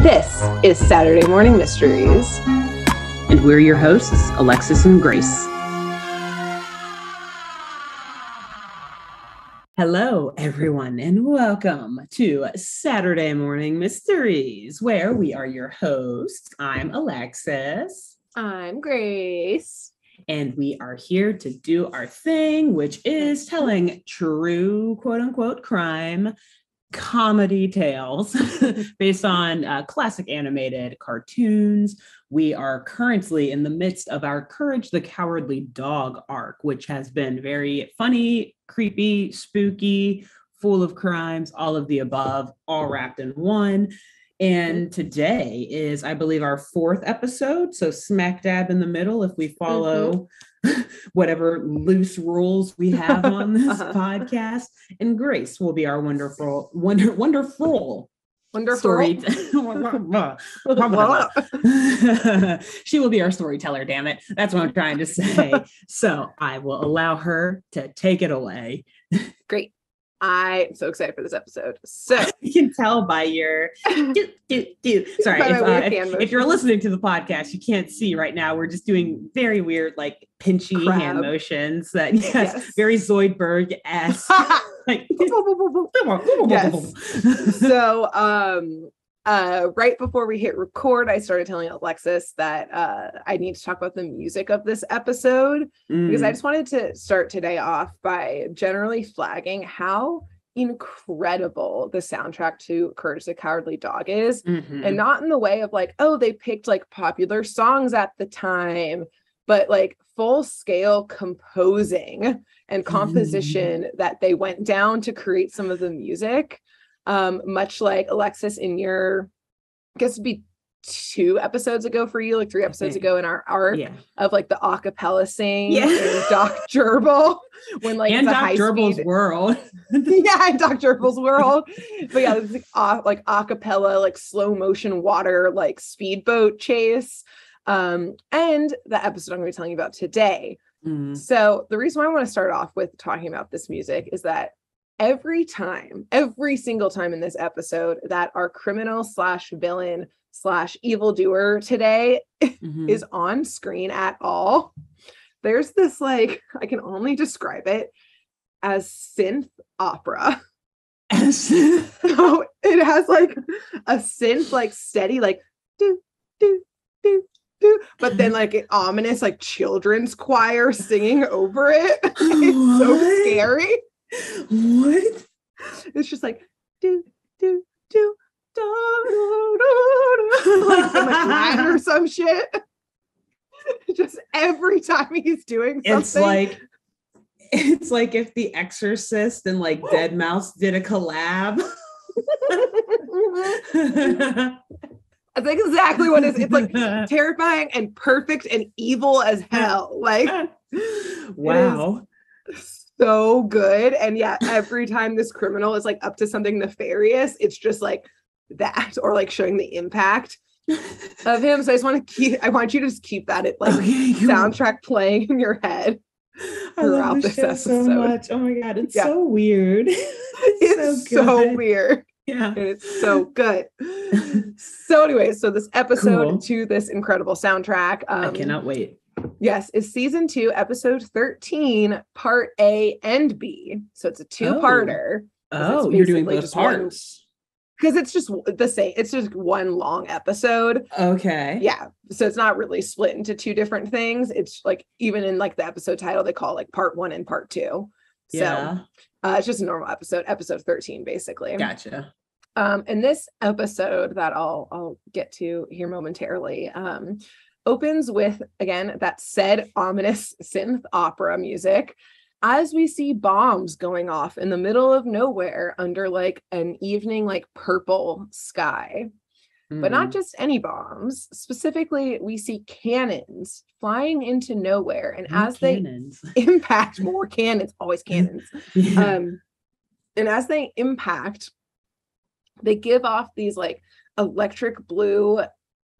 This is Saturday Morning Mysteries. And we're your hosts, Alexis and Grace. Hello, everyone, and welcome to Saturday Morning Mysteries, where we are your hosts. I'm Alexis. I'm Grace. And we are here to do our thing, which is telling true, quote-unquote, crime comedy tales based on classic animated cartoons. We are currently in the midst of our Courage the Cowardly Dog arc, which has been very funny, creepy, spooky, full of crimes, all of the above, all wrapped in one. And today is, I believe, our 4th episode. So smack dab in the middle if we follow whatever loose rules we have on this podcast. And Grace will be our wonderful story. She will be our storyteller, damn it. That's what I'm trying to say. So I will allow her to take it away. Great. I'm so excited for this episode. So you can tell by your Sorry, if you're listening to the podcast, you can't see right now. We're just doing very weird, like pinchy hand motions that yes. Very Zoidberg-esque. Like, yes. So right before we hit record, I started telling Alexis that I need to talk about the music of this episode because I just wanted to start today off by generally flagging how incredible the soundtrack to Courage the Cowardly Dog is, and not in the way of like, oh, they picked like popular songs at the time, but like full scale composing and composition that they went down to create some of the music. Much like Alexis in your, I guess it'd be 2 episodes ago for you, like 3 episodes ago in our arc of like the acapella sing in Doc Gerbil when like and it's a Doc Gerbil's speed world. yeah, in Doc Gerbil's world. But yeah, it's like acapella, like slow motion water, like speedboat chase. And the episode I'm going to be telling you about today. So the reason why I want to start off with talking about this music is that every single time in this episode that our criminal / villain / evildoer today is on screen at all, there's this, like, I can only describe it as synth opera. So it has like a synth, like steady, like do, do, do, do, but then like an ominous, like children's choir singing over it. It's so scary. What? It's just like do do do do do do like in like Latin or some shit. Just every time he's doing something. It's like if The Exorcist and like Deadmau5 did a collab. That's like exactly what it is. It's like terrifying and perfect and evil as hell. Like, wow. So good. And yeah, every time this criminal is like up to something nefarious, it's just like that, or like showing the impact of him. So I want you to just keep that like soundtrack playing in your head throughout this episode. So much. Oh my God. It's so weird. It's so weird. Yeah. And it's so good. So anyway, so this episode to this incredible soundtrack. I cannot wait. Yes, is season 2, episode 13, part A and B. So it's a 2-parter. Oh, you're doing both parts. Because it's just the same. It's just one long episode. Okay. Yeah. So it's not really split into 2 different things. It's like, even in like the episode title, they call like part 1 and part 2. So it's just a normal episode 13, basically. Gotcha. And this episode that I'll get to here momentarily, opens with, again, that said ominous synth opera music as we see bombs going off in the middle of nowhere under like an evening, like purple sky. But not just any bombs. Specifically, we see cannons flying into nowhere. And as they impact, more cannons, always cannons. And as they impact, they give off these like electric blue,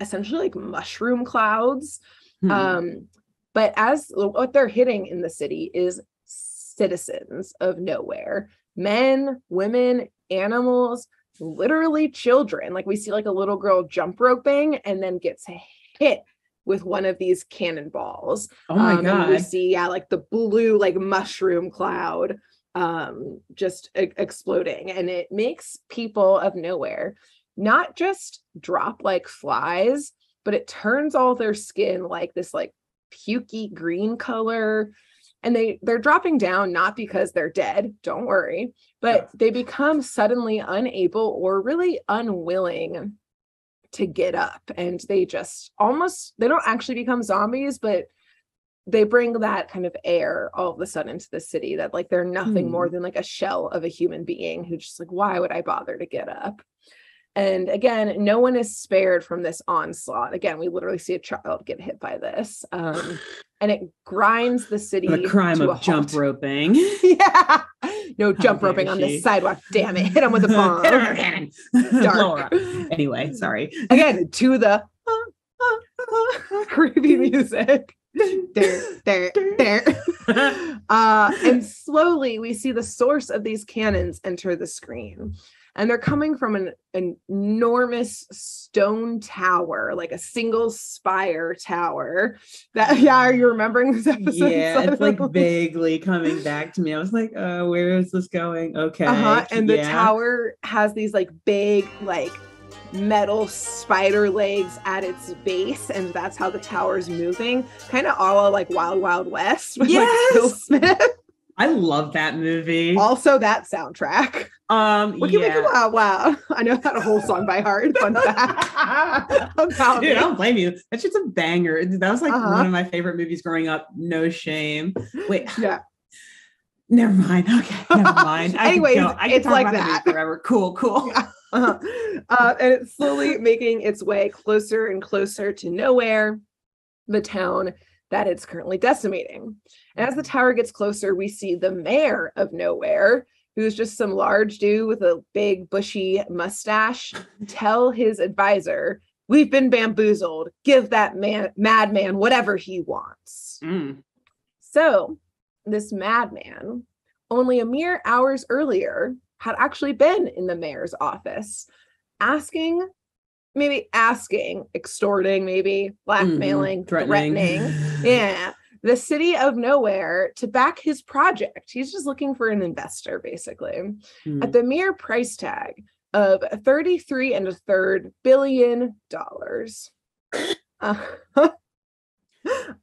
essentially like mushroom clouds. But as what they're hitting in the city is citizens of nowhere, men, women, animals, literally children. Like we see like a little girl jump roping and then gets hit with one of these cannonballs. Oh my God. And we see, like the blue, like mushroom cloud just exploding. And it makes people of nowhere not just drop like flies, but it turns all their skin like this like pukey green color. And they're dropping down not because they're dead, don't worry, but they become suddenly unable or really unwilling to get up. And they just they don't actually become zombies, but they bring that kind of air all of a sudden into the city that like they're nothing more than like a shell of a human being who just like, why would I bother to get up? And again, no one is spared from this onslaught. Again, we literally see a child get hit by this. And it grinds the city. The crime to of jump roping. Yeah. No jump roping on the sidewalk. Damn it. Hit him with a bomb. Hit him with a cannon. Dark. Anyway, sorry. Again, to the creepy music. There. And slowly we see the source of these cannons enter the screen. And they're coming from an enormous stone tower, like a single spire tower. That, yeah, are you remembering this episode? Yeah, it's like vaguely coming back to me. I was like, where is this going? Okay. And the tower has these like big, like metal spider legs at its base, and that's how the tower is moving. Kind of all like Wild Wild West with like Will Smith. I love that movie. Also, that soundtrack. What can we do? Wow. I know that whole song by heart. Fun fact. Dude, I don't blame you. That's just a banger. That was like one of my favorite movies growing up. No shame. Wait. Yeah. Never mind. Okay. Never mind. Anyways, I can talk like about that forever. Cool. Yeah. And it's slowly making its way closer and closer to Nowhere, the town that it's currently decimating. And as the tower gets closer, we see the mayor of Nowhere, who's just some large dude with a big bushy mustache, tell his advisor, "We've been bamboozled. Give that madman whatever he wants." So this madman, only a mere hours earlier, had actually been in the mayor's office, extorting, maybe blackmailing, threatening. Yeah. The city of Nowhere to back his project. He's just looking for an investor, basically, at the mere price tag of $33.33 billion.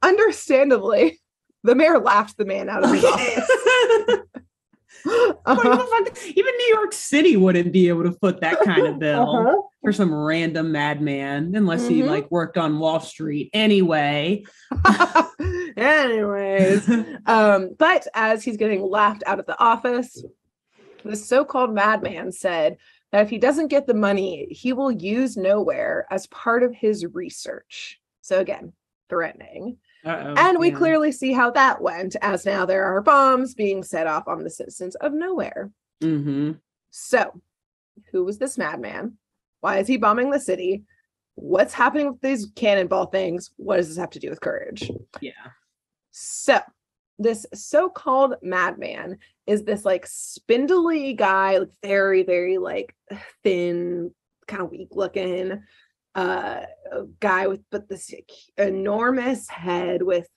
Understandably, the mayor laughed the man out of his office. Even New York City wouldn't be able to foot that kind of bill for some random madman unless he like worked on Wall Street anyway. Anyways, but as he's getting laughed out of the office, the so-called madman said that if he doesn't get the money, he will use Nowhere as part of his research. So again, threatening. And we clearly see how that went, as now there are bombs being set off on the citizens of Nowhere. So, who was this madman? Why is he bombing the city? What's happening with these cannonball things? What does this have to do with courage? Yeah. So, this so-called madman is this like spindly guy, like very, very like thin, kind of weak looking guy with this enormous head with,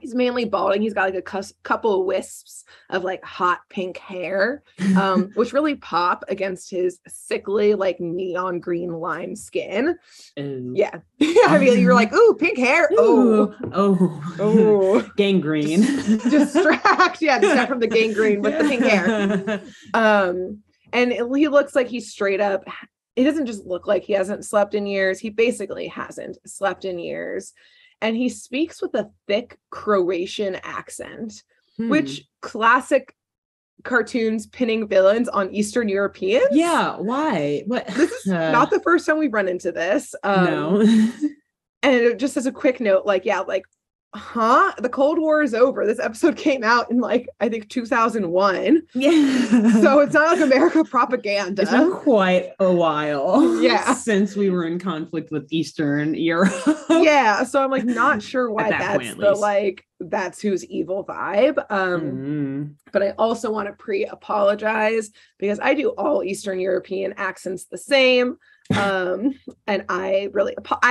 he's mainly balding. He's got like a couple of wisps of like hot pink hair, which really pop against his sickly like neon green lime skin. Yeah. I mean, you're like, ooh, pink hair. Oh, gangrene. Distract from the gangrene with the pink hair. And he looks like he's straight up. It doesn't just look like he hasn't slept in years. He basically hasn't slept in years. And he speaks with a thick Croatian accent, which classic cartoons pinning villains on Eastern Europeans. Yeah, why? What? This is not the first time we've run into this. No. And just as a quick note, like The Cold War is over. This episode came out in like, I think 2001. Yeah. So it's not like America propaganda. It's been quite a while since we were in conflict with Eastern Europe. Yeah. So I'm like not sure why that's the like that's who's evil vibe. But I also want to pre-apologize because I do all Eastern European accents the same. And I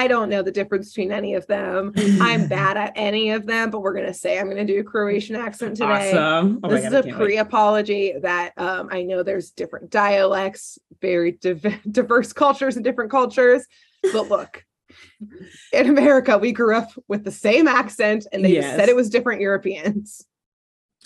don't know the difference between any of them. I'm bad at any of them, but we're gonna say I'm gonna do a Croatian accent today. Awesome. This is a pre-apology that I know there's different dialects, very diverse cultures and different cultures, but look, in America we grew up with the same accent and they just said it was different Europeans.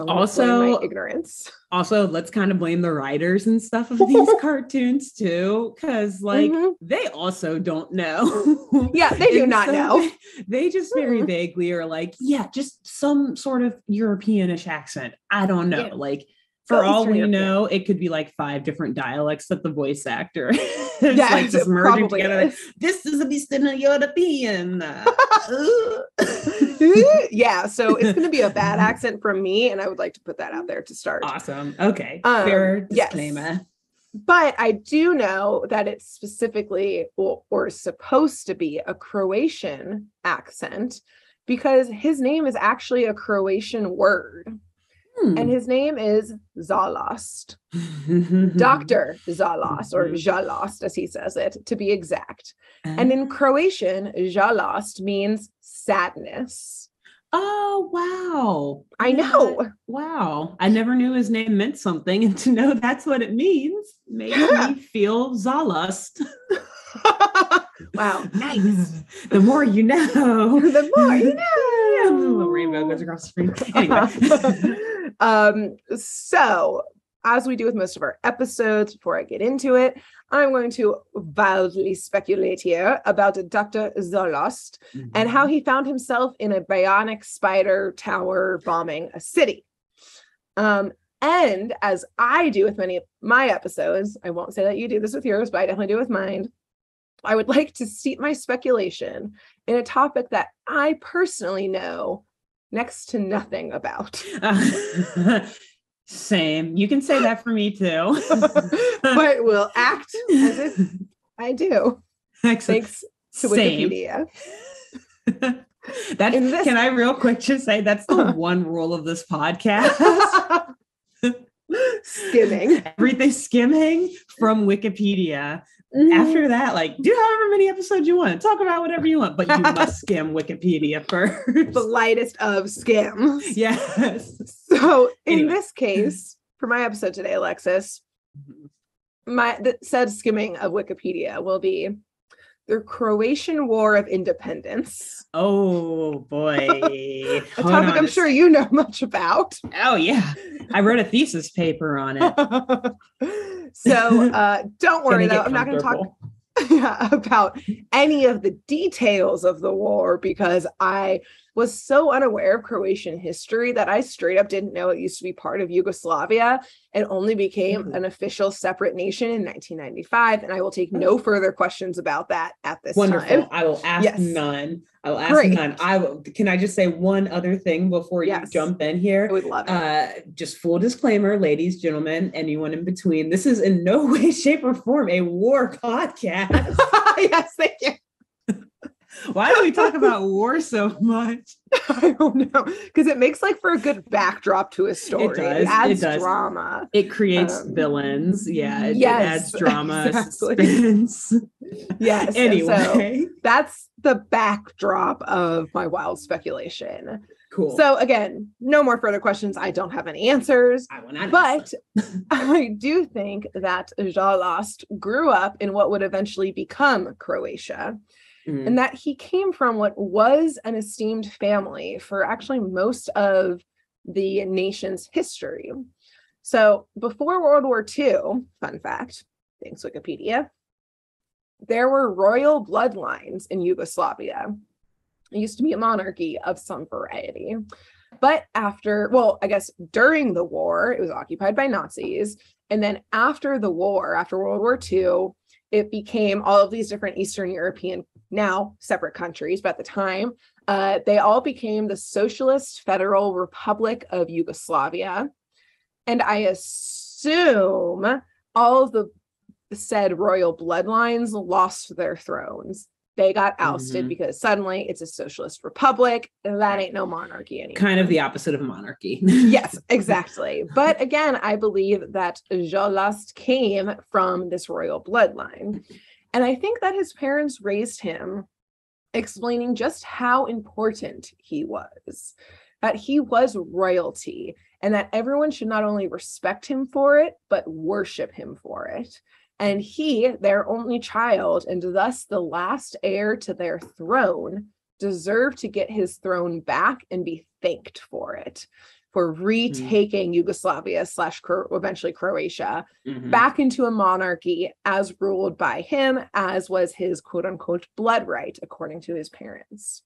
Also, my ignorance. Also, let's kind of blame the writers and stuff of these cartoons too, because like they also don't know. Yeah, they do not know. They just very vaguely are like, just some sort of Europeanish accent. I don't know. Yeah. Like for all we know, it could be like 5 different dialects that the voice actor is like just merging together. Like, this is a Eastern European. Yeah, so it's going to be a bad accent from me, and I would like to put that out there to start. Awesome. Okay. Fair disclaimer. Yes. But I do know that it's specifically or supposed to be a Croatian accent because his name is actually a Croatian word. And his name is Zalost. Dr. Zalost, or Zalost, as he says it, to be exact. And in Croatian, Zalost means sadness. Oh, wow. I know. Wow. I never knew his name meant something, and to know that's what it means makes me feel Zalost. Wow. Nice. The more you know. The more you know. The little rainbow goes across the screen. Anyway. So as we do with most of our episodes, before I get into it, I'm going to wildly speculate here about Dr. Zalost and how he found himself in a bionic spider tower bombing a city. And as I do with many of my episodes, I won't say that you do this with yours, but I definitely do with mine. I would like to seat my speculation in a topic that I personally know next to nothing about. Same. You can say that for me too. But we'll act as if I do. Excellent. Thanks to Wikipedia. Can I real quick just say that's the one rule of this podcast? Skimming. Everything skimming from Wikipedia. After that, like, do however many episodes you want. Talk about whatever you want, but you must skim Wikipedia first. The lightest of skims. Yes. So in this case, for my episode today, Alexis, the said skimming of Wikipedia will be the Croatian War of Independence. Oh boy. A topic I'm sure you know much about. Oh yeah. I wrote a thesis paper on it. So don't worry though, I'm not going to talk about any of the details of the war because I was so unaware of Croatian history that I straight up didn't know it used to be part of Yugoslavia and only became an official separate nation in 1995. And I will take no further questions about that at this time. I will ask none. I will ask none. Can I just say one other thing before you jump in here? I would love it. Just full disclaimer, ladies, gentlemen, anyone in between. This is in no way, shape, or form a war podcast. Yes, thank you. Why do we talk about war so much? I don't know. Because it makes like for a good backdrop to a story. It adds drama. It creates villains. Yeah. It adds drama, suspense. Yes. Anyway. So that's the backdrop of my wild speculation. Cool. So again, no more further questions. I don't have any answers. I will not. But I do think that Zalost grew up in what would eventually become Croatia. And that he came from what was an esteemed family for actually most of the nation's history. So before World War II, fun fact, thanks Wikipedia, there were royal bloodlines in Yugoslavia. It used to be a monarchy of some variety. But during the war, it was occupied by Nazis. And then after the war, after World War II, it became all of these different Eastern European now separate countries, but at the time, they all became the Socialist Federal Republic of Yugoslavia. And I assume all of the said royal bloodlines lost their thrones. They got ousted because suddenly it's a socialist republic. That ain't no monarchy anymore. Kind of the opposite of a monarchy. Yes, exactly. But again, I believe that Zalost came from this royal bloodline. And I think that his parents raised him explaining just how important he was, that he was royalty, and that everyone should not only respect him for it, but worship him for it. And he, their only child, and thus the last heir to their throne, deserved to get his throne back and be thanked for it, for retaking Yugoslavia / eventually Croatia back into a monarchy as ruled by him, as was his quote unquote blood right, according to his parents.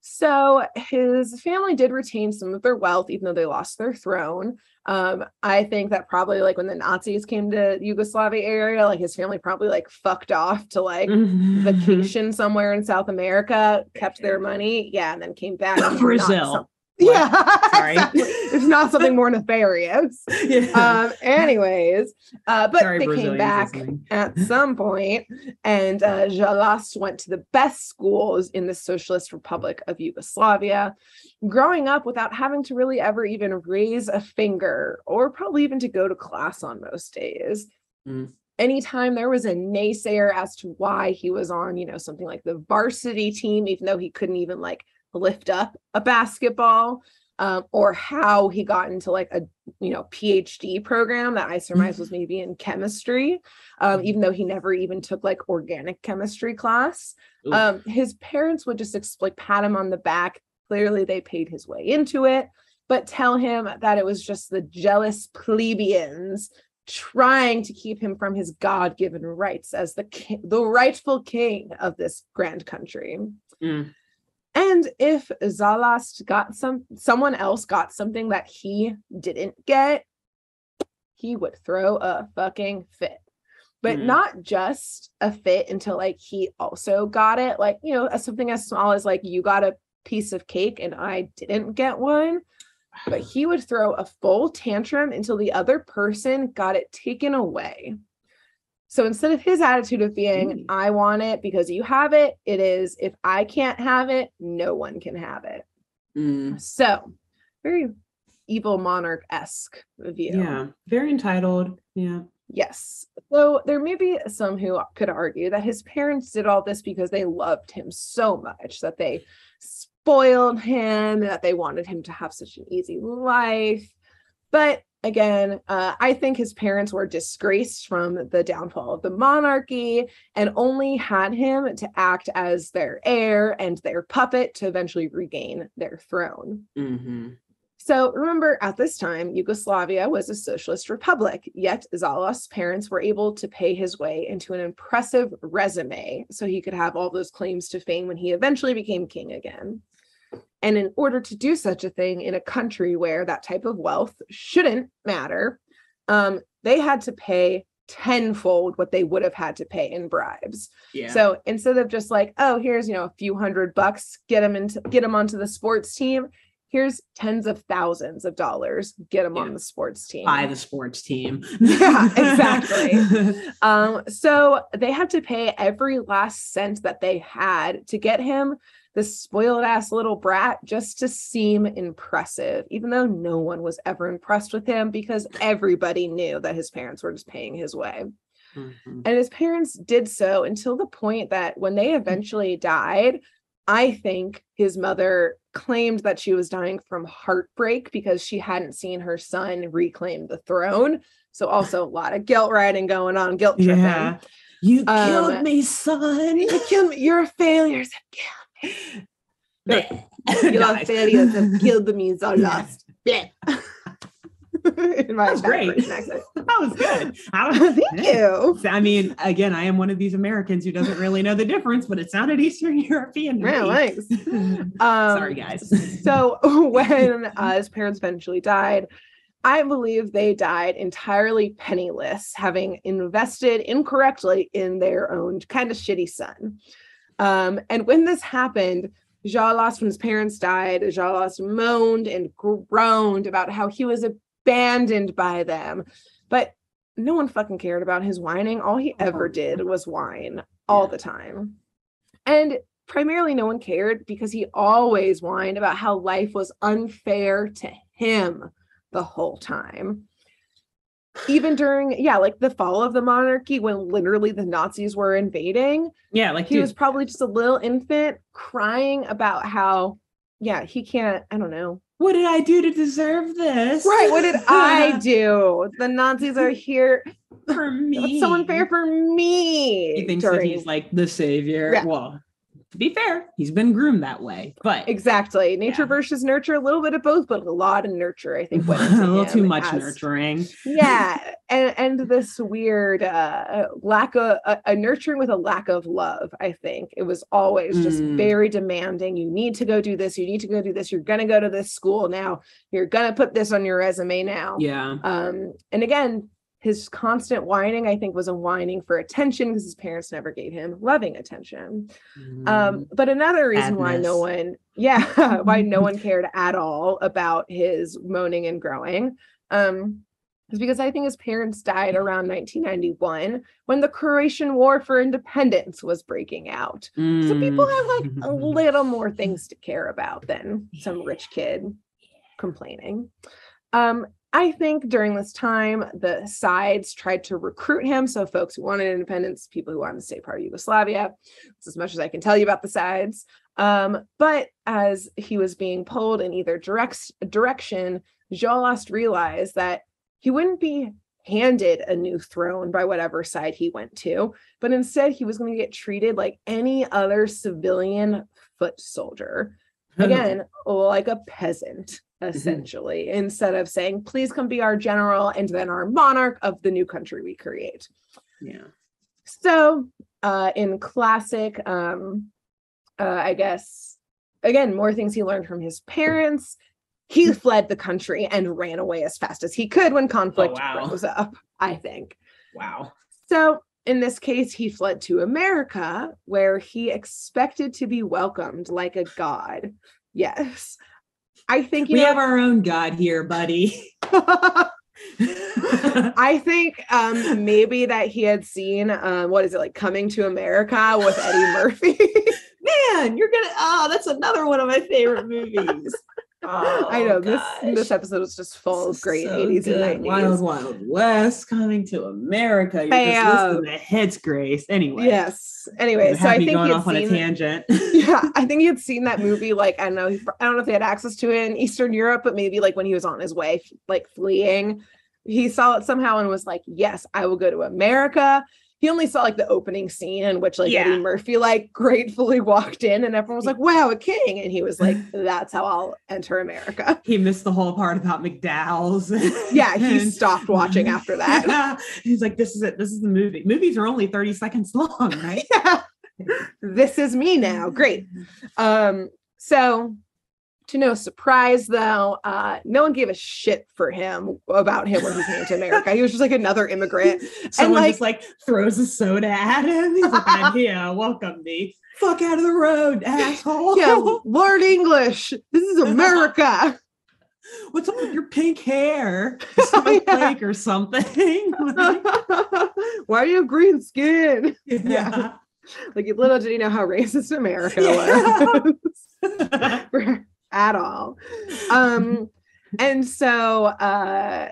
So his family did retain some of their wealth, even though they lost their throne. I think that probably like when the Nazis came to Yugoslavia area, like his family probably like fucked off to like vacation somewhere in South America, kept their money, and then came back to Brazil. Sorry. It's not something more nefarious. Anyways, but sorry, they came back at some point, and Zalost went to the best schools in the Socialist Republic of Yugoslavia, growing up without having to really ever even raise a finger or probably even to go to class on most days. Anytime there was a naysayer as to why he was on, something like the varsity team, even though he couldn't even like lift up a basketball, or how he got into like a PhD program that I surmise was maybe in chemistry, even though he never even took like organic chemistry class. His parents would just pat him on the back. Clearly they paid his way into it, but tell him that it was just the jealous plebeians trying to keep him from his God-given rights as the rightful king of this grand country. And if Zalost got someone else got something that he didn't get, he would throw a fucking fit. But not just a fit until like he also got it. Like, something as small as like you got a piece of cake and I didn't get one. But he would throw a full tantrum until the other person got it taken away. So instead of his attitude of being, I want it because you have it, it is, if I can't have it, no one can have it. So very evil monarch-esque view. Yeah, very entitled. Yeah. Yes. So there may be some who could argue that his parents did all this because they loved him so much, that they spoiled him, that they wanted him to have such an easy life. But again, I think his parents were disgraced from the downfall of the monarchy and only had him to act as their heir and their puppet to eventually regain their throne. So remember, at this time, Yugoslavia was a socialist republic, yet Zalost's parents were able to pay his way into an impressive resume so he could have all those claims to fame when he eventually became king again. And in order to do such a thing in a country where that type of wealth shouldn't matter, they had to pay tenfold what they would have had to pay in bribes. So instead of just like, oh, here's a few $100, get him onto the sports team, here's tens of thousands of dollars, get him on the sports team. Buy the sports team. Yeah, exactly. So they had to pay every last cent that they had to get him, this spoiled ass little brat, just to seem impressive, even though no one was ever impressed with him because everybody knew that his parents were just paying his way. And his parents did so until the point that when they eventually died, I think his mother claimed that she was dying from heartbreak because she hadn't seen her son reclaim the throne. So also a lot of guilt riding going on, guilt tripping. Yeah. You killed me, son. You killed me. Your failures have killed me. Your failures have killed me, Zalost. That was great. That was good. Thank you. I mean, again, I am one of these Americans who doesn't really know the difference, but it sounded Eastern European to me. Thanks. Sorry, guys. So when his parents eventually died, I believe they died entirely penniless, having invested incorrectly in their own kind of shitty son. And when this happened, Zalost, when his parents died, Zalost moaned and groaned about how he was abandoned by them. But no one fucking cared about his whining. All he ever did was whine all the time. And primarily no one cared because he always whined about how life was unfair to him the whole time. Even during, like the fall of the monarchy, when literally the Nazis were invading. Yeah, like he was probably just a little infant crying about how, he can't, I don't know. What did I do to deserve this? Right, what did I do? The Nazis are here for me. It's so unfair for me. He thinks that he's like the savior. Yeah. Well, to be fair, he's been groomed that way, but exactly nature versus nurture, a little bit of both, but a lot of nurture, I think, went a little too much nurturing. Yeah, and this weird lack of a nurturing with a lack of love. I think it was always just very demanding. You need to go do this. You need to go do this. You're gonna go to this school now. You're gonna put this on your resume now. Yeah. And again, his constant whining, I think, was a whining for attention because his parents never gave him loving attention. But another reason why no one cared at all about his moaning and growing is because I think his parents died around 1991 when the Croatian War for Independence was breaking out. So people have like a little more things to care about than some rich kid complaining. I think during this time, the sides tried to recruit him. So folks who wanted independence, people who wanted to stay part of Yugoslavia. That's as much as I can tell you about the sides. But as he was being pulled in either direction, Zalost realized that he wouldn't be handed a new throne by whatever side he went to, but instead he was going to get treated like any other civilian foot soldier. Again, like a peasant. Essentially, instead of saying, please come be our general and then our monarch of the new country we create. Yeah. So in classic, I guess, again, more things he learned from his parents, he fled the country and ran away as fast as he could when conflict rose up, I think. Wow. So in this case, he fled to America, where he expected to be welcomed like a god. Yes. I think we have our own God here, buddy. I think maybe that he had seen Coming to America with Eddie Murphy. Man, that's another one of my favorite movies. I know this episode was just full of great 80s and 90s. Wild Wild West, Coming to America. You're just listening to Head's Grace. Anyway. Yes. Anyway, so I think going off on a tangent. I think he had seen that movie. Like, I don't know if they had access to it in Eastern Europe, but maybe like when he was on his way, like fleeing, he saw it somehow and was like, yes, I will go to America. He only saw like the opening scene in which Eddie Murphy like gratefully walked in and everyone was like, wow, a king. And he was like, that's how I'll enter America. He missed the whole part about McDowell's. He stopped watching after that. He's like, this is it. This is the movie. Movies are only 30 seconds long, right? This is me now. Great. So to no surprise, though, no one gave a shit about him when he came to America. He was just like another immigrant. Someone just like throws a soda at him. He's like, I'm here. Welcome me. Fuck out of the road, asshole. Yeah, learn English. This is America. What's up with your pink hair? Snowflake or something. Why do you have green skin? Yeah. Like little did you know how racist America was. At all. And so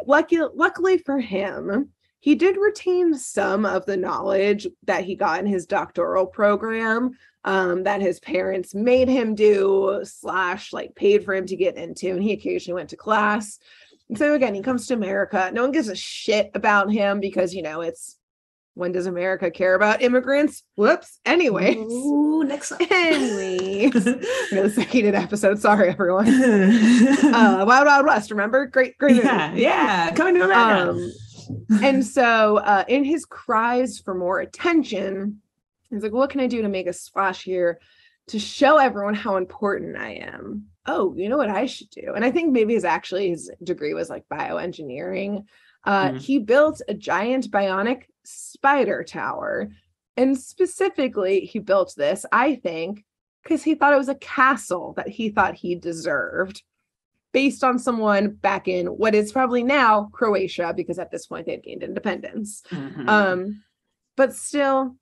luckily for him, he did retain some of the knowledge that he got in his doctoral program that his parents made him do / like paid for him to get into, and he occasionally went to class. And so again, he comes to America. No one gives a shit about him because, it's when does America care about immigrants? Whoops. Anyway. Next up. Anyways. This is a heated episode. Sorry, everyone. Wild Wild West, remember? Great movie. Yeah. Coming to America. And so in his cries for more attention, he's like, what can I do to make a splash here to show everyone how important I am? Oh, you know what I should do? And I think maybe his degree was like bioengineering. He built a giant bionic spider tower And specifically, he built this, I think, because he thought it was a castle that he thought he deserved, based on someone back in what is probably now Croatia, because at this point they had gained independence. But still,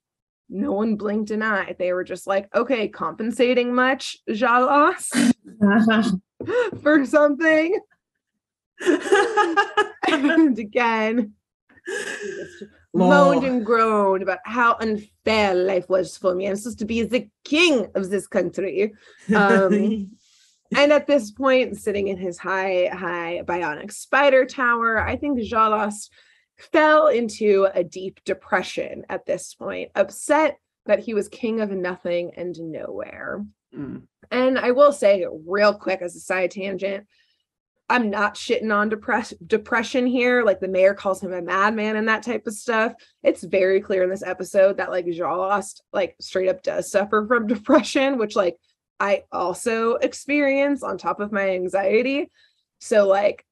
no one blinked an eye. They were just like, okay, compensating much, Zalost, for something. And again, he just moaned and groaned about how unfair life was for me. I'm supposed to be the king of this country. And at this point, sitting in his high bionic spider tower, I think Zalost fell into a deep depression at this point, upset that he was king of nothing and nowhere. And I will say real quick as a side tangent, I'm not shitting on depression here. Like, the mayor calls him a madman and that type of stuff. It's very clear in this episode that like Zalost like straight up does suffer from depression, which like I also experience on top of my anxiety. So like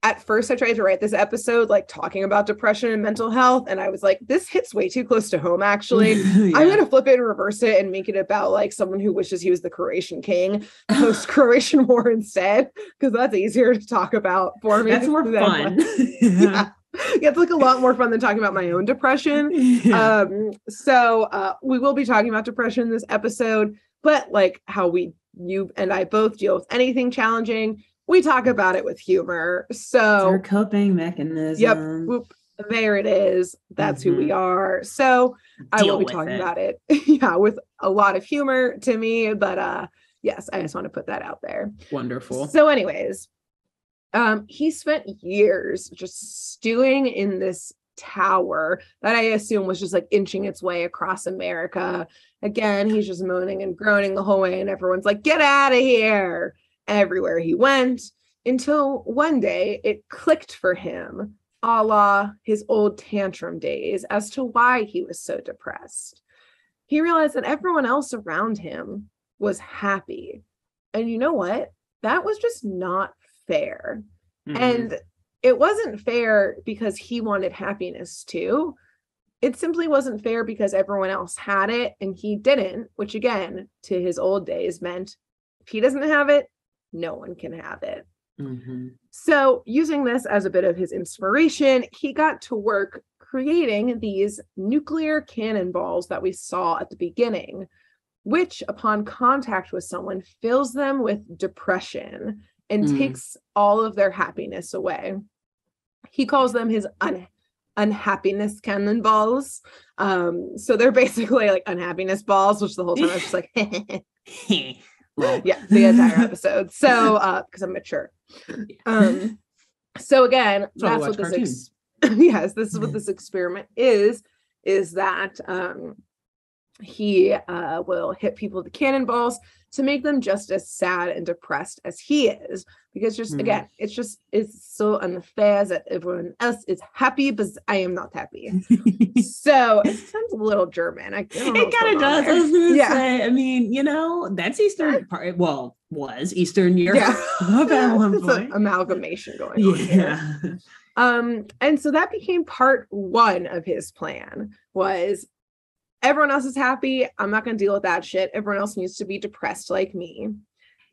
at first I tried to write this episode like talking about depression and mental health, and I was like, this hits way too close to home actually. Yeah. I'm gonna flip it and reverse it and make it about like someone who wishes he was the Croatian king post-Croatian war instead, because that's easier to talk about for me. That's more fun. Yeah. It's like a lot more fun than talking about my own depression. Yeah. So we will be talking about depression in this episode, but like how you and I both deal with anything challenging, we talk about it with humor. So our coping mechanism. Yep. Whoop, there it is. That's who we are. So I will be talking about it. Yeah, with a lot of humor to me. But yes, I just want to put that out there. Wonderful. So anyways, he spent years just stewing in this tower that I assume was just like inching its way across America. Again, he's just moaning and groaning the whole way, and everyone's like, get out of here. Everywhere he went, until one day it clicked for him, a la his old tantrum days, as to why he was so depressed. He realized that everyone else around him was happy. And you know what? That was just not fair. And it wasn't fair because he wanted happiness too. It simply wasn't fair because everyone else had it and he didn't, which again, to his old days meant if he doesn't have it, no one can have it. So using this as a bit of his inspiration, he got to work creating these nuclear cannonballs that we saw at the beginning, which upon contact with someone fills them with depression and takes all of their happiness away. He calls them his unhappiness cannonballs. So they're basically like unhappiness balls, which the whole time I was just like, yeah, the entire episode. So because I'm mature. So again, that's what this yes, this is what this experiment is that he will hit people with the cannonballs to make them just as sad and depressed as he is, because just again, it's so unfair that everyone else is happy, but I am not happy. So it sounds a little German. It kind of does. I was gonna say, I mean, you know, that's Eastern part. Well, was Eastern Europe at one point. An amalgamation going on here. And so that became part one of his plan, was everyone else is happy. I'm not going to deal with that shit. Everyone else needs to be depressed like me.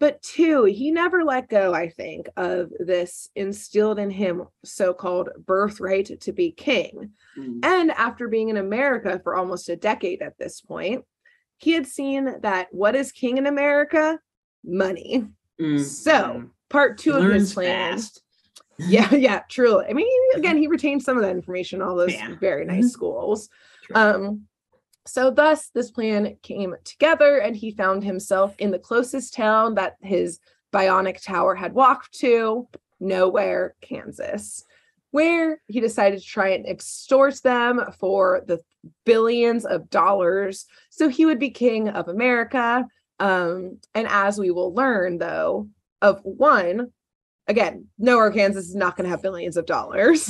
But two, he never let go, I think, of this instilled in him so-called birthright to be king. And after being in America for almost a decade at this point, he had seen that what is king in America? Money. So part two of his plan. Yeah, truly. I mean, again, he retained some of that information, all those very nice schools. So thus this plan came together, and he found himself in the closest town that his bionic tower had walked to, nowhere, Kansas, where he decided to try and extort them for the billions of dollars so he would be king of America. And as we will learn, though, of one, again, nowhere, Kansas is not going to have billions of dollars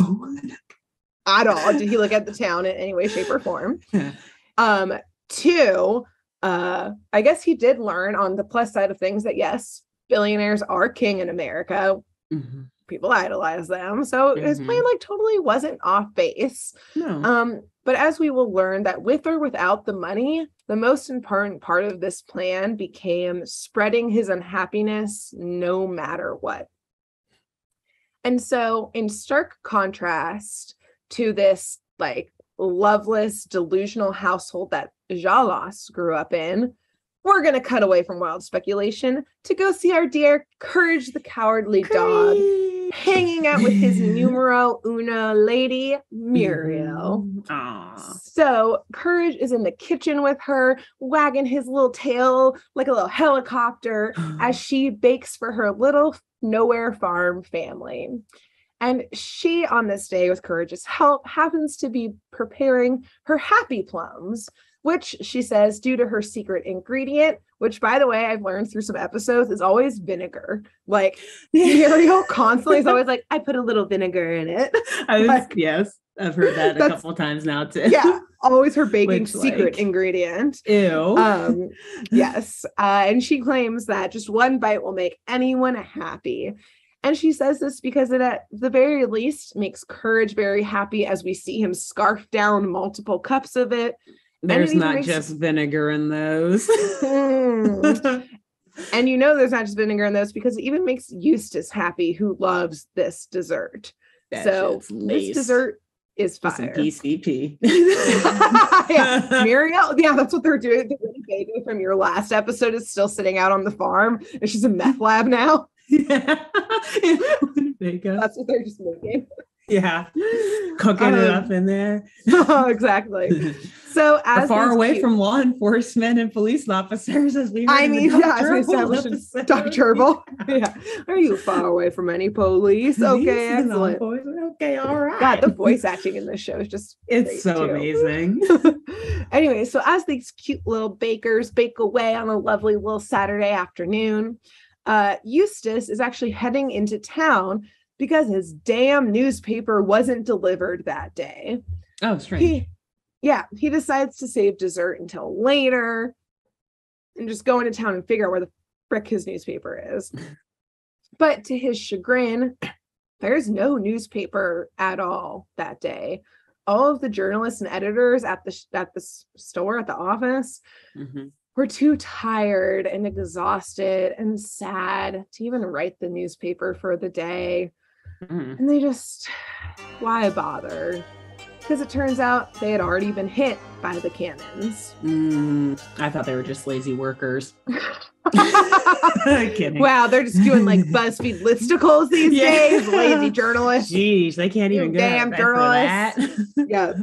at all. Did he look at the town in any way, shape, or form? Two, I guess he did learn on the plus side of things that yes, billionaires are king in America. People idolize them. So his plan like totally wasn't off base. No. But as we will learn that with or without the money, the most important part of this plan became spreading his unhappiness no matter what. And so in stark contrast to this like loveless, delusional household that Zalost grew up in, we're going to cut away from wild speculation to go see our dear Courage the Cowardly Dog hanging out with his numero uno lady, Muriel. So Courage is in the kitchen with her, wagging his little tail like a little helicopter as she bakes for her little nowhere farm family. And she, on this day with Courage's help, happens to be preparing her happy plums, which she says, due to her secret ingredient, which, by the way, I've learned through some episodes, is always vinegar. Like, Muriel constantly is always like, I put a little vinegar in it. Yes, I've heard that a couple of times now, too. Yeah, always her baking secret ingredient. Ew. Yes. And she claims that just one bite will make anyone happy. And she says this because it, at the very least, makes Courage very happy as we see him scarf down multiple cups of it. There's not just vinegar in those. And you know there's not just vinegar in those because it even makes Eustace happy, who loves this dessert. So this dessert is fire. PCP. Yeah. Muriel, yeah, that's what they're doing. The Winnie Bago from your last episode is still sitting out on the farm, and she's a meth lab now. Yeah. That's what they're just making. Yeah, cooking it up in there. Exactly. So as far away from law enforcement and police officers as we as we established in Dr. Turble. Yeah. Are you far away from any police? Okay, excellent. Okay, all right. God, the voice acting in this show is just so amazing. Anyway, so as these cute little bakers bake away on a lovely little Saturday afternoon, Eustace is actually heading into town because his damn newspaper wasn't delivered that day. Oh, strange. He decides to save dessert until later and just go into town and figure out where the frick his newspaper is. But to his chagrin, there's no newspaper at all that day. All of the journalists and editors at the store, at the office, were too tired and exhausted and sad to even write the newspaper for the day. And they just, why bother? Because it turns out they had already been hit by the cannons. I thought they were just lazy workers. Kidding. Wow, they're just doing like BuzzFeed listicles these days. Lazy journalists. Jeez, they can't even go damn journalists. Yeah.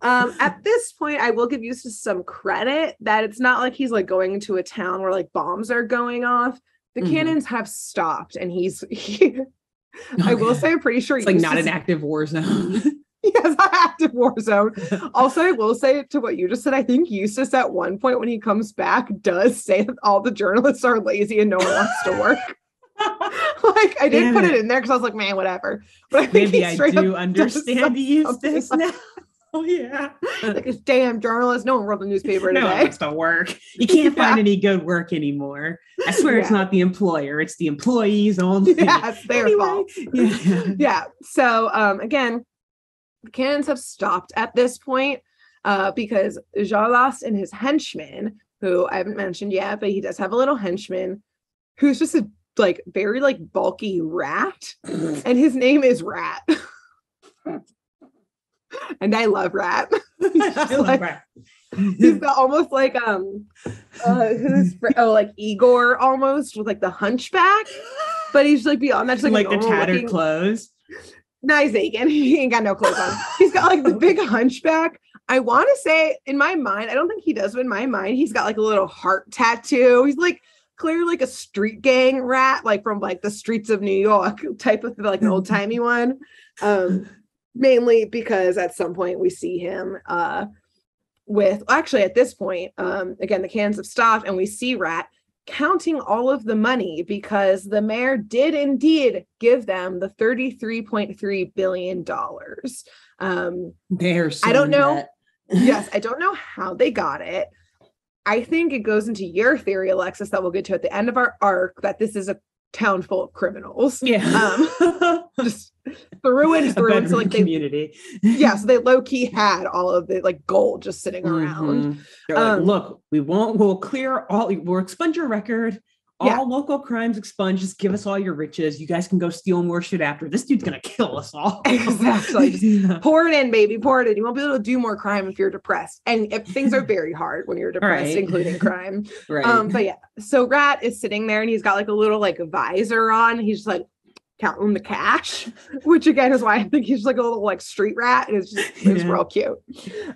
that. At this point, I will give Eustace some credit that it's not like he's like going into a town where like bombs are going off. The cannons have stopped, and I will say, I'm pretty sure it's like not an active war zone. Yes, an active war zone. Also, I will say to what you just said, I think Eustace at one point when he comes back does say that all the journalists are lazy and no one wants to work. Like, I didn't put it in there because I was like, man, whatever. But I think maybe I do understand Eustace now. Oh, yeah. Like, it's damn journalist. No one wrote the newspaper today. No one wants to work. You can't find any good work anymore. I swear it's not the employer. It's the employees only. Yeah, it's their fault. Yeah. So, again, the cannons have stopped at this point because Zalost and his henchman, who I haven't mentioned yet, but he does have a little henchman who's just a like very like bulky rat, and his name is Rat. And I love Rat. I love Rat. He's got almost like like Igor almost with like the hunchback, but he's like beyond that, just like the tattered clothes. Nice, Aiken. He ain't got no clothes on. He's got like the big hunchback. I want to say, in my mind, I don't think he does, but in my mind, he's got like a little heart tattoo. He's like clearly like a street gang rat, like from like the streets of New York type of like an old timey one. Mainly because at some point we see him at this point, again, the cannons have stopped and we see Rat counting all of the money because the mayor did indeed give them the $33.3 billion. I don't know. Yes, I don't know how they got it. I think it goes into your theory, Alexis, that we'll get to at the end of our arc, that this is a town full of criminals. Yeah. Just through and through. And so like community. So they low-key had all of the like gold just sitting around. They're like, look, we'll clear we'll expunge your record. All local crimes expunged. Just give us all your riches. You guys can go steal more shit after. This dude's gonna kill us all. Exactly. Just pour it in, baby. Pour it in. You won't be able to do more crime if you're depressed. And if things are very hard when you're depressed, including crime. Right. But yeah. So Rat is sitting there and he's got like a little like visor on. He's just like counting the cash, which again is why I think he's like a little like street rat. And it's real cute.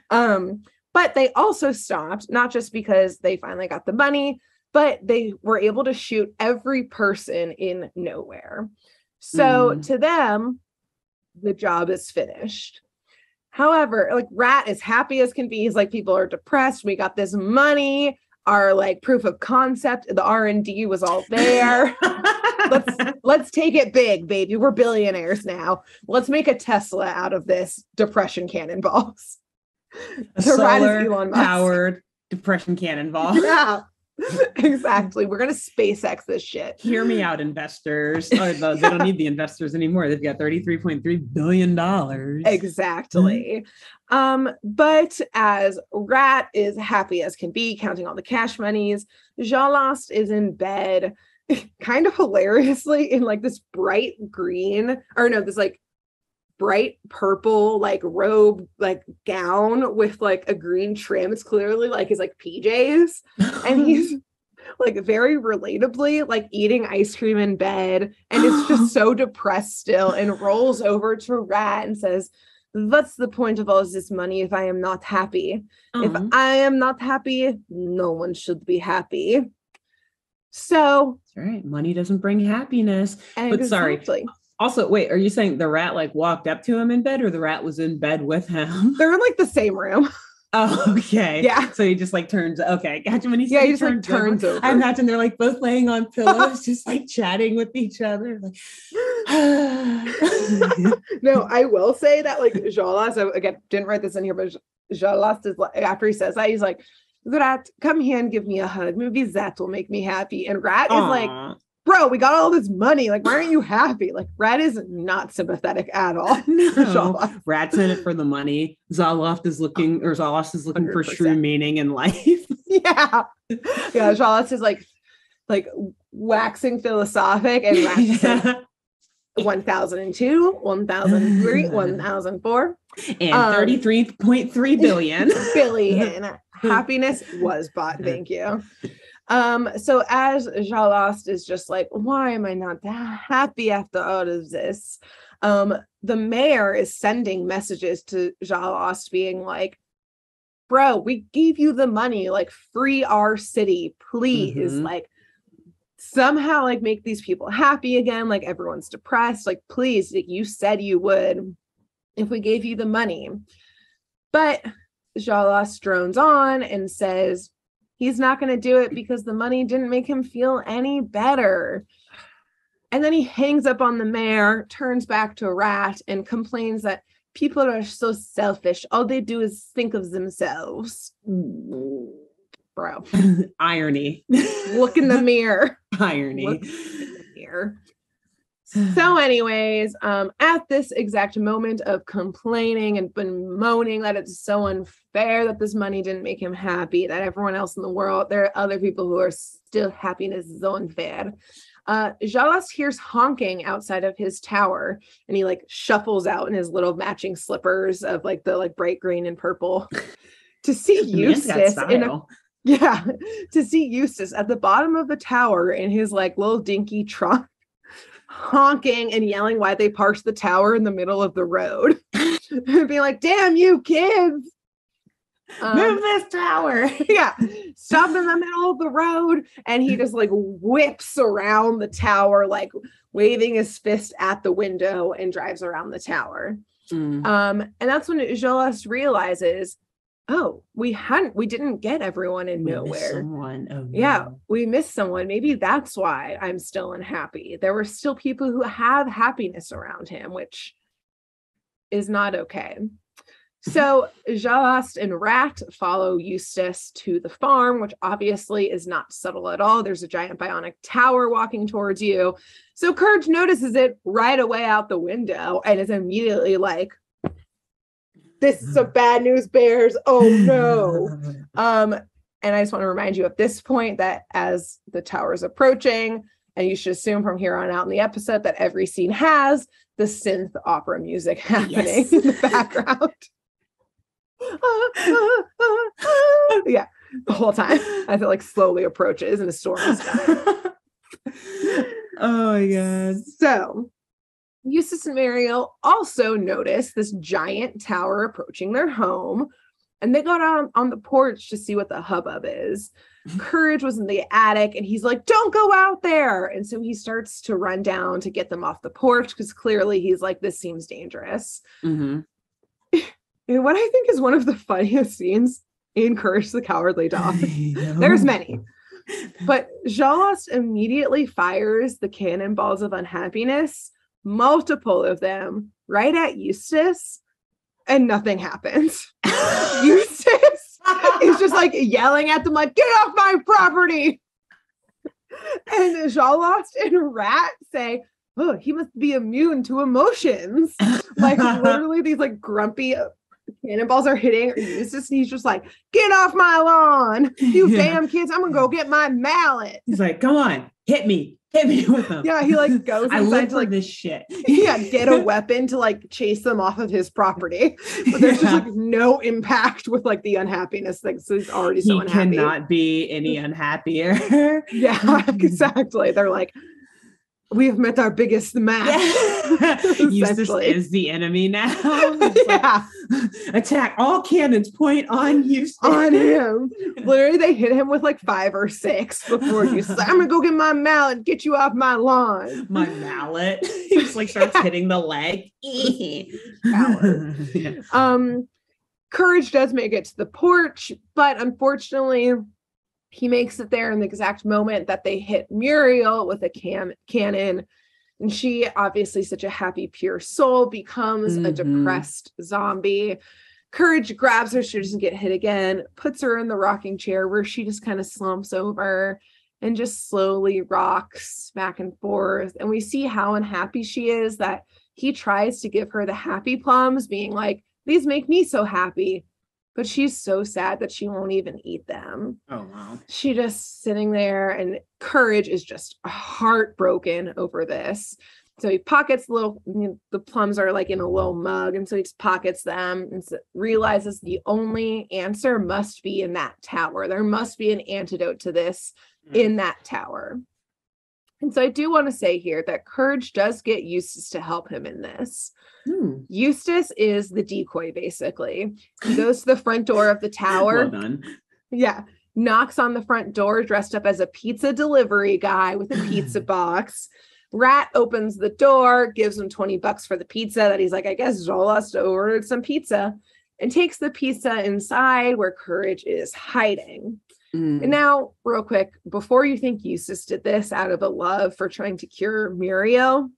But they also stopped, not just because they finally got the money, but they were able to shoot every person in nowhere. So to them, the job is finished. However, like Rat is happy as can be. He's like, people are depressed. We got this money. Our like proof of concept, the R&D was all there. let's take it big, baby. We're billionaires now. Let's make a Tesla out of this depression cannonballs. A solar powered depression cannonball. Yeah. Exactly. We're gonna SpaceX this shit. Hear me out, investors. They don't need the investors anymore. They've got $33.3 billion. Exactly. But as Rat is happy as can be, counting all the cash monies, Zalost is in bed, kind of hilariously in like this bright green, or no, this like bright purple like robe like gown with like a green trim. It's clearly like his like PJs, and he's like very relatably like eating ice cream in bed, and is just so depressed still, and rolls over to Rat and says, "What's the point of all this money if I am not happy? If I am not happy, no one should be happy." So that's right, money doesn't bring happiness. But sorry, also, wait, are you saying the Rat like walked up to him in bed, or the Rat was in bed with him? They're in like the same room. Oh, okay. Yeah. So he just like turns. Okay, gotcha. When he just like turns over. I imagine they're like both laying on pillows, just like chatting with each other. Like, no, I will say that like Zalost, again, didn't write this in here, but Zalost is like, after he says that, he's like, Rat, come here and give me a hug. Maybe that will make me happy. And Rat is like, bro, we got all this money. Like, why aren't you happy? Like, Rat is not sympathetic at all. No. Rat's in it for the money. Zalost is looking 100%. For true meaning in life. Yeah. Yeah. Zalost is like waxing philosophic, and Rat's like 1002, 1003, 1004. And 33.3 billion. Billion. Happiness was bought. Thank you. So as Zalost is just like, why am I not that happy after all of this? The mayor is sending messages to Zalost being like, bro, we gave you the money, like free our city, please. Like somehow like make these people happy again. Like everyone's depressed. Like, please, like, you said you would if we gave you the money. But Zalost drones on and says, he's not going to do it because the money didn't make him feel any better. And then he hangs up on the mayor, turns back to Rat, and complains that people are so selfish. All they do is think of themselves. Bro. Irony. Look in the mirror. Irony. Look in the mirror. So anyways, at this exact moment of complaining and bemoaning that it's so unfair that this money didn't make him happy, that everyone else in the world, there are other people who are still happiness is unfair. Zalost hears honking outside of his tower, and he like shuffles out in his little matching slippers of like the like bright green and purple to see Eustace to see Eustace at the bottom of the tower in his like little dinky trunk, honking and yelling why they parked the tower in the middle of the road. And be like, damn you kids, move this tower. Yeah, stop in the middle of the road. And he just like whips around the tower, like waving his fist at the window, and drives around the tower. And that's when Zalost realizes, oh, we didn't get everyone in nowhere. Yeah, we missed someone. Maybe that's why I'm still unhappy. There were still people who have happiness around him, which is not okay. So Zalost and Rat follow Eustace to the farm, which obviously is not subtle at all. There's a giant bionic tower walking towards you. So Courage notices it right away out the window and is immediately like, this is some bad news, bears. Oh no. And I just want to remind you at this point that as the tower is approaching, and you should assume from here on out in the episode that every scene has the synth opera music happening in the background. Yeah, the whole time as it like slowly approaches and a storm is coming. Oh my god. So Eustace and Muriel also notice this giant tower approaching their home, and they got out on the porch to see what the hubbub is. Courage was in the attic, and he's like, don't go out there. And so he starts to run down to get them off the porch because clearly he's like, this seems dangerous. Mm-hmm. And what I think is one of the funniest scenes in Courage the Cowardly Dog, there's many, but Zalost immediately fires the cannonballs of unhappiness, multiple of them, right at Eustace, and nothing happens. Eustace is just like yelling at them, like, get off my property. And Zalost and Rat say, oh, he must be immune to emotions. Like literally these like grumpy cannonballs are hitting Eustace, and he's just like, get off my lawn, you damn kids, I'm gonna go get my mallet. He's like, come on, hit me with them. Yeah, he like goes I inside live to for like this shit. Yeah, get a weapon to like chase them off of his property, but there's just like no impact with like the unhappiness thing, so he's already so unhappy. He cannot be any unhappier. Yeah, exactly. They're like, we have met our biggest match. Eustace is the enemy now. Yeah. Like, attack, all cannons point on Eustace. On him. Literally, they hit him with like 5 or 6 before Eustace like, I'm gonna go get my mallet and get you off my lawn. My mallet. He just like starts hitting the leg. Courage does make it to the porch, but unfortunately, he makes it there in the exact moment that they hit Muriel with a cannon. And she, obviously such a happy, pure soul, becomes a depressed zombie. Courage grabs her, she doesn't get hit again, puts her in the rocking chair where she just kind of slumps over and just slowly rocks back and forth. And we see how unhappy she is, that he tries to give her the happy plums, being like, these make me so happy. But she's so sad that she won't even eat them. Oh, wow. She just sitting there, and Courage is just heartbroken over this. So he pockets the plums are like in a little mug. And so he just pockets them and realizes the only answer must be in that tower. There must be an antidote to this in that tower. And so I do want to say here that Courage does get Eustace to help him in this. Eustace is the decoy, basically. He goes to the front door of the tower. Well done. Yeah. Knocks on the front door dressed up as a pizza delivery guy with a pizza box. Rat opens the door, gives him $20 for the pizza that he's like, I guess Zalost ordered some pizza, and takes the pizza inside where Courage is hiding. And now, real quick, before you think Eustace did this out of a love for trying to cure Muriel,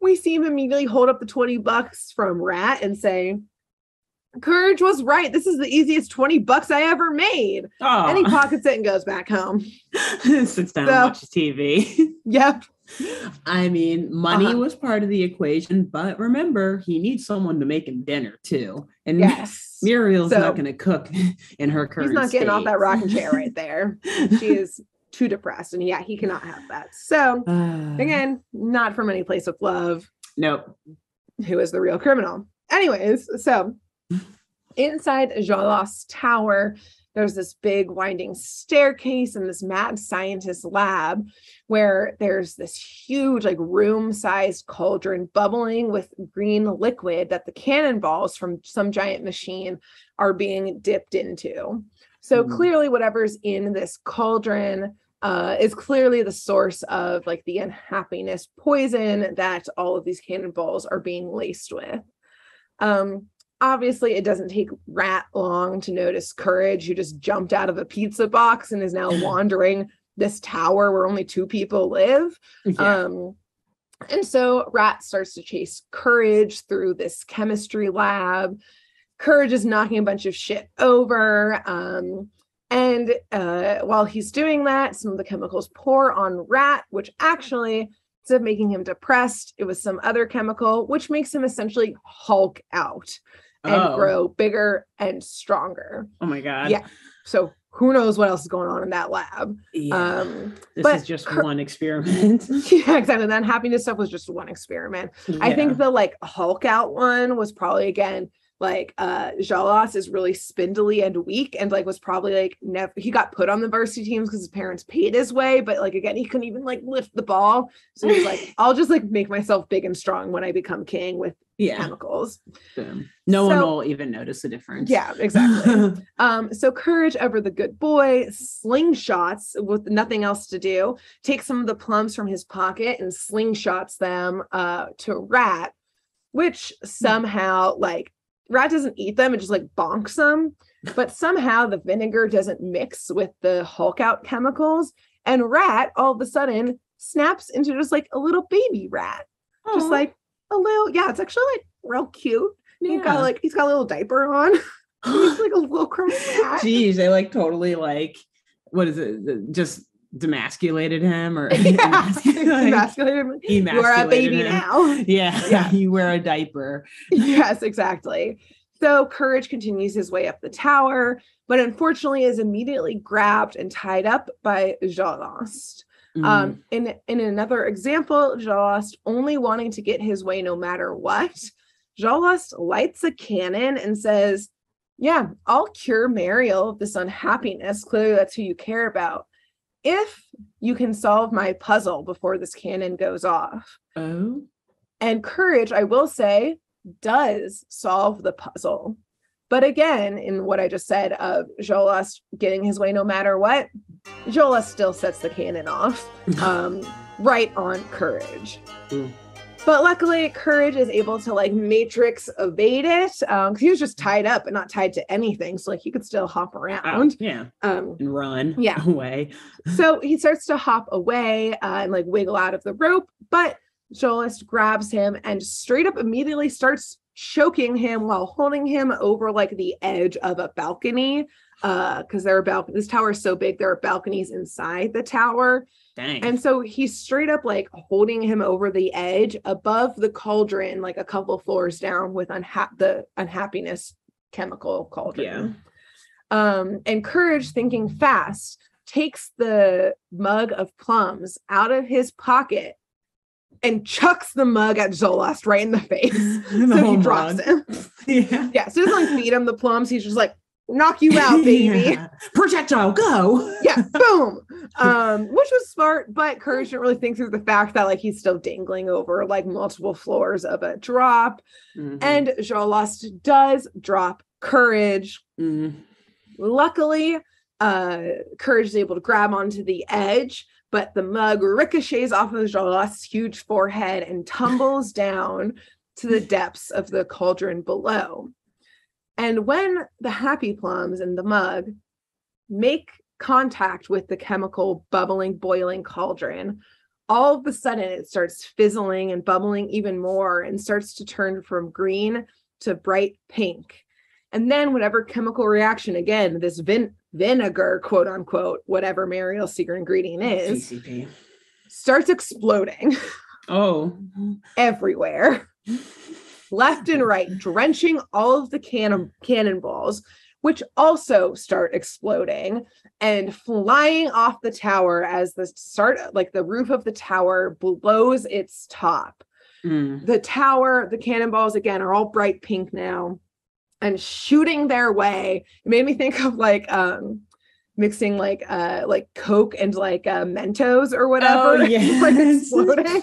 we see him immediately hold up the $20 from Rat and say, Courage was right. This is the easiest $20 I ever made. Oh. And he pockets it and goes back home. Sits down and watches TV. Yep. I mean, money was part of the equation, but remember, he needs someone to make him dinner too. And Muriel's not going to cook in her current He's not getting state. off that rocking chair right there. She is too depressed, and he cannot have that. So again, not from any place of love. Nope. Who is the real criminal? Anyways, so inside Zalost's tower, there's this big winding staircase in this mad scientist lab where there's this huge, like room-sized cauldron bubbling with green liquid that the cannonballs from some giant machine are being dipped into. So clearly whatever's in this cauldron is clearly the source of like the unhappiness poison that all of these cannonballs are being laced with. Obviously, it doesn't take Rat long to notice Courage, who just jumped out of a pizza box and is now wandering this tower where only 2 people live. Yeah. And so Rat starts to chase Courage through this chemistry lab. Courage is knocking a bunch of shit over. And while he's doing that, some of the chemicals pour on Rat, which actually, instead of making him depressed, it was some other chemical, which makes him essentially Hulk out and grow bigger and stronger. Oh my God. Yeah. So who knows what else is going on in that lab. Yeah. This is just one experiment. Yeah, exactly. The unhappiness stuff was just one experiment. Yeah. I think the like Hulk out one was probably, again, like Zalost is really spindly and weak, and like was probably like never, he got put on the varsity teams because his parents paid his way, but like again, he couldn't even like lift the ball. So he's like, I'll just like make myself big and strong when I become king with chemicals. No one will even notice the difference. Yeah, exactly. So Courage, ever the good boy, slingshots with nothing else to do, takes some of the plums from his pocket and slingshots them to Rat, which somehow like Rat doesn't eat them, it just like bonks them, but somehow the vinegar doesn't mix with the Hulk out chemicals, and Rat all of a sudden snaps into just like a little baby rat. Aww. Just like a little, it's actually like real cute. Yeah. He's got a little diaper on. He's like a little crummy rat. Jeez, they like totally like, what is it? Just demasculated him or emasculated him. You are a baby him. Now. Yeah. You wear a diaper. Yes, exactly. So Courage continues his way up the tower, but unfortunately is immediately grabbed and tied up by Zalost. In another example, Zalost only wanting to get his way no matter what, Zalost lights a cannon and says, yeah, I'll cure Mariel of this unhappiness. Clearly that's who you care about, if you can solve my puzzle before this cannon goes off. Oh. And Courage, I will say, does solve the puzzle. But again, in what I just said of Zalost getting his way no matter what, Zalost still sets the cannon off right on Courage. Mm. But luckily, Courage is able to like matrix evade it because he was just tied up and not tied to anything. So like he could still hop around. And run away. So he starts to hop away and like wiggle out of the rope. But Zalost grabs him and straight up immediately starts choking him while holding him over like the edge of a balcony. Because this tower is so big, there are balconies inside the tower. Dang. And so he's straight up like holding him over the edge above the cauldron, like a couple floors down with the unhappiness chemical cauldron. Yeah. And Courage, thinking fast, takes the mug of plums out of his pocket and chucks the mug at Zalost right in the face. So he drops him. Yeah. So he doesn't like feed him the plums. He's just like, knock you out, baby. Yeah. Projectile, go. Yeah, boom. Which was smart, but Courage didn't really think through the fact that like he's still dangling over like multiple floors of a drop. Mm-hmm. And Zalost does drop Courage. Mm-hmm. Luckily, Courage is able to grab onto the edge, but the mug ricochets off of Zalost's huge forehead and tumbles down to the depths of the cauldron below. And when the happy plums in the mug make contact with the chemical bubbling, boiling cauldron, all of a sudden it starts fizzling and bubbling even more and starts to turn from green to bright pink. And then whatever chemical reaction, again, this vinegar, quote unquote, whatever Mariel's secret ingredient is, TCP, starts exploding. Oh. Everywhere. Left and right, drenching all of the cannonballs, which also start exploding and flying off the tower as the roof of the tower blows its top. Mm. The tower, the cannonballs again are all bright pink now and shooting their way. It made me think of like mixing like Coke and like Mentos or whatever. Oh, yes. Like exploding.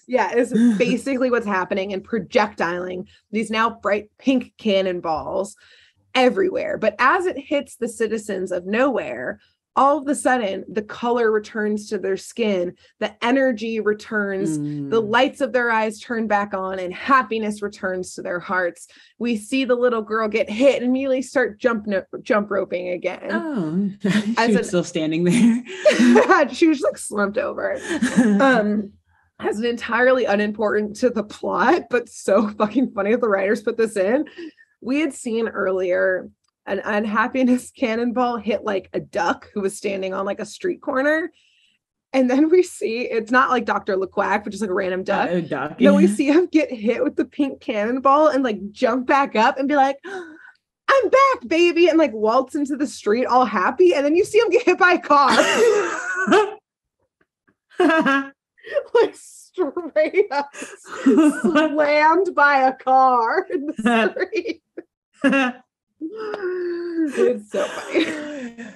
Yeah, it's basically what's happening, and projectiling these now bright pink cannonballs everywhere. But as it hits the citizens of Nowhere, all of a sudden the color returns to their skin, the energy returns, the lights of their eyes turn back on, and happiness returns to their hearts. We see the little girl get hit and immediately start jump roping again. Oh, she was still standing there. She was like slumped over. As an entirely unimportant to the plot, but so fucking funny that the writers put this in. we had seen earlier an unhappiness cannonball hit like a duck who was standing on like a street corner. And then we see it's not like Dr. LeQuack, but just like a random duck. Duck. No, we see him get hit with the pink cannonball and like jump back up and be like, I'm back, baby, and like waltz into the street all happy. And then you see him get hit by a car. Like straight up slammed by a car in the street. It's so funny.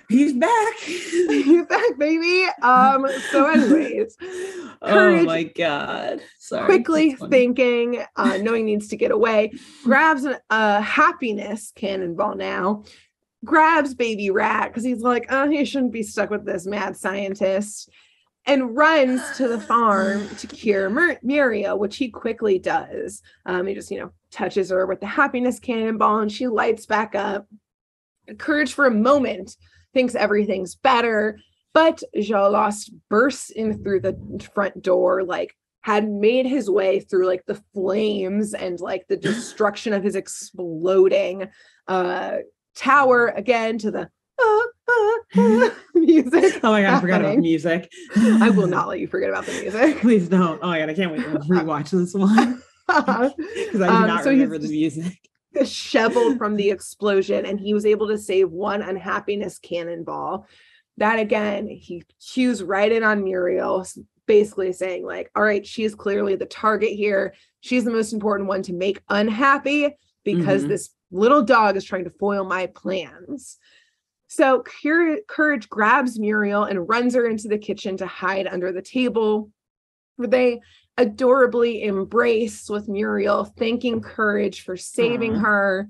He's back. He's back, baby. So anyways, oh my God. Sorry. Quickly thinking, knowing needs to get away, grabs a happiness cannonball now, grabs baby rat because he's like, oh, he shouldn't be stuck with this mad scientist, and runs to the farm to cure Muriel, which he quickly does. He just, touches her with the happiness cannonball and she lights back up. Courage for a moment thinks everything's better, but Zalost bursts in through the front door, like had made his way through like the flames and like the destruction of his exploding tower again to the music. Oh my God, I forgot about the music. I will not let you forget about the music. Please don't. Oh my God, I can't wait to rewatch this one. Because I do not remember the music. Disheveled from the explosion, and he was able to save one unhappiness cannonball. That again, he cues right in on Muriel, basically saying like, all right, she's clearly the target here. She's the most important one to make unhappy because this little dog is trying to foil my plans. So Courage grabs Muriel and runs her into the kitchen to hide under the table, where they adorably embrace with Muriel, thanking Courage for saving her.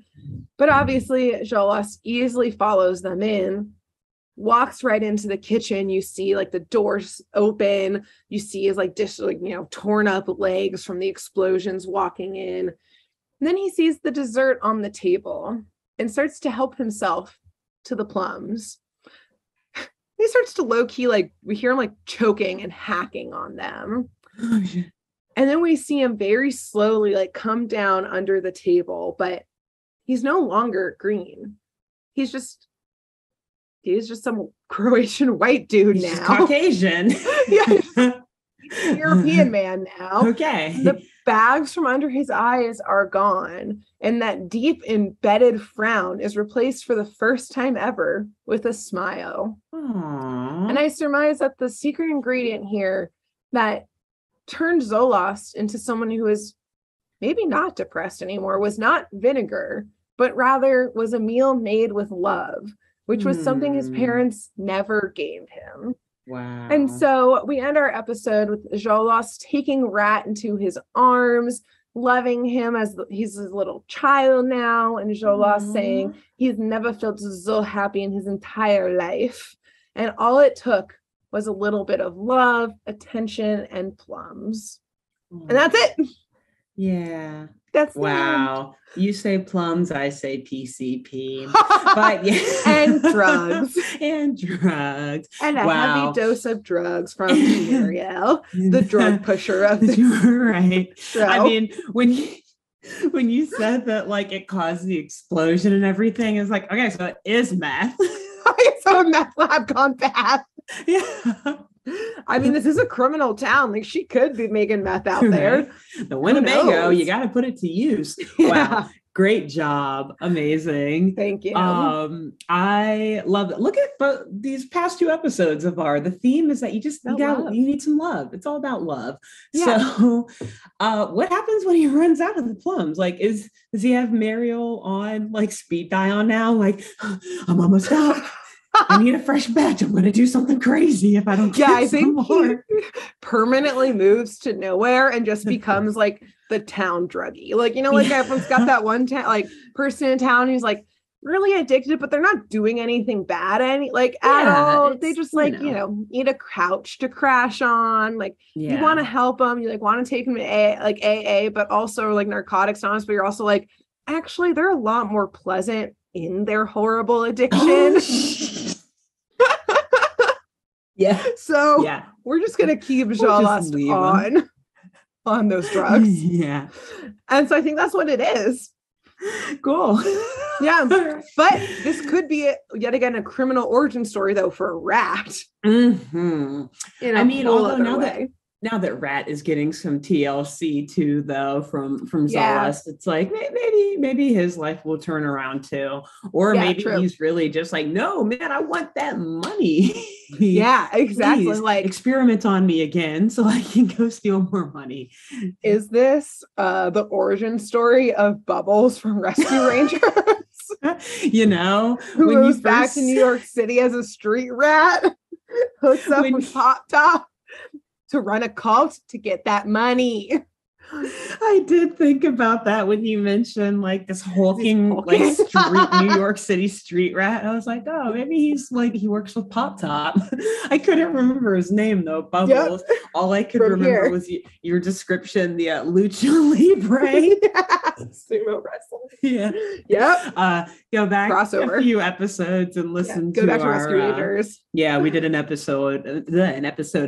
But obviously, Zalost easily follows them in, walks right into the kitchen. You see like the doors open. You see his like torn up legs from the explosions walking in. And then he sees the dessert on the table and starts to help himself to the plums. He starts to low-key, like we hear him like choking and hacking on them. Oh, shit. And then we see him very slowly like come down under the table, but he's no longer green. He's just some Croatian white dude He's now. Caucasian. Yeah. European man now. Okay. The bags from under his eyes are gone, and that deep embedded frown is replaced for the first time ever with a smile. Aww. And I surmise that the secret ingredient here that turned Zalost into someone who is maybe not depressed anymore was not vinegar, but rather was a meal made with love, which was something his parents never gave him. Wow. And so we end our episode with Zalost taking Rat into his arms, loving him as he's his little child now, and Zalost saying he's never felt so happy in his entire life. And all it took was a little bit of love, attention, and plums. And that's it. Yeah. That's wow. You say plums, I say PCP. But yeah. And drugs. And drugs. And a heavy dose of drugs from Muriel, the drug pusher of the right. show. I mean, when you said that like it caused the explosion and everything, it's like, okay, so it is meth. So a meth lab gone bad. Yeah. I mean, this is a criminal town. Like she could be making meth out there. The Winnebago, you got to put it to use. Yeah. Wow. Great job. Amazing. Thank you. I love it. Look at these past two episodes of the theme is that you need some love. It's all about love. Yeah. So what happens when he runs out of the plums? Like, does he have Muriel on like speed dial now? Like, I'm almost out. I need a fresh batch. I'm going to do something crazy if I don't get I think more. He permanently moves to nowhere and just becomes like the town druggie. Like, like everyone's got that one person in town who's like really addicted, but they're not doing anything bad at all. They just need a couch to crash on. Like you want to help them. You want to take them to AA, but also like Narcotics Anonymous, but you're also like, actually, they're a lot more pleasant in their horrible addiction. Yeah. So we're just gonna keep Zalost on those drugs. Yeah. And so I think that's what it is. Cool. Yeah, but this could be yet again a criminal origin story though for a rat. Mm-hmm. I mean, although now that Rat is getting some TLC too, though, from Zalost, it's like maybe his life will turn around too, or maybe he's really just like, no, man, I want that money. Yeah, exactly. Please, like experiment on me again so I can go steal more money. Is this the origin story of Bubbles from Rescue Rangers? You know, who moves back to New York City as a street rat, hooks up with Pop Top to run a cult to get that money. I did think about that when you mentioned like this hulking like street New York City street rat. I was like, oh, maybe he's like he works with Pop Top. I couldn't remember his name though. Bubbles. Yep. All I could remember was your description, the Lucha Libre. Sumo wrestling. Yeah. Yep. Go back crossover a few episodes and listen to our Rescue Rangers. Yeah, we did an episode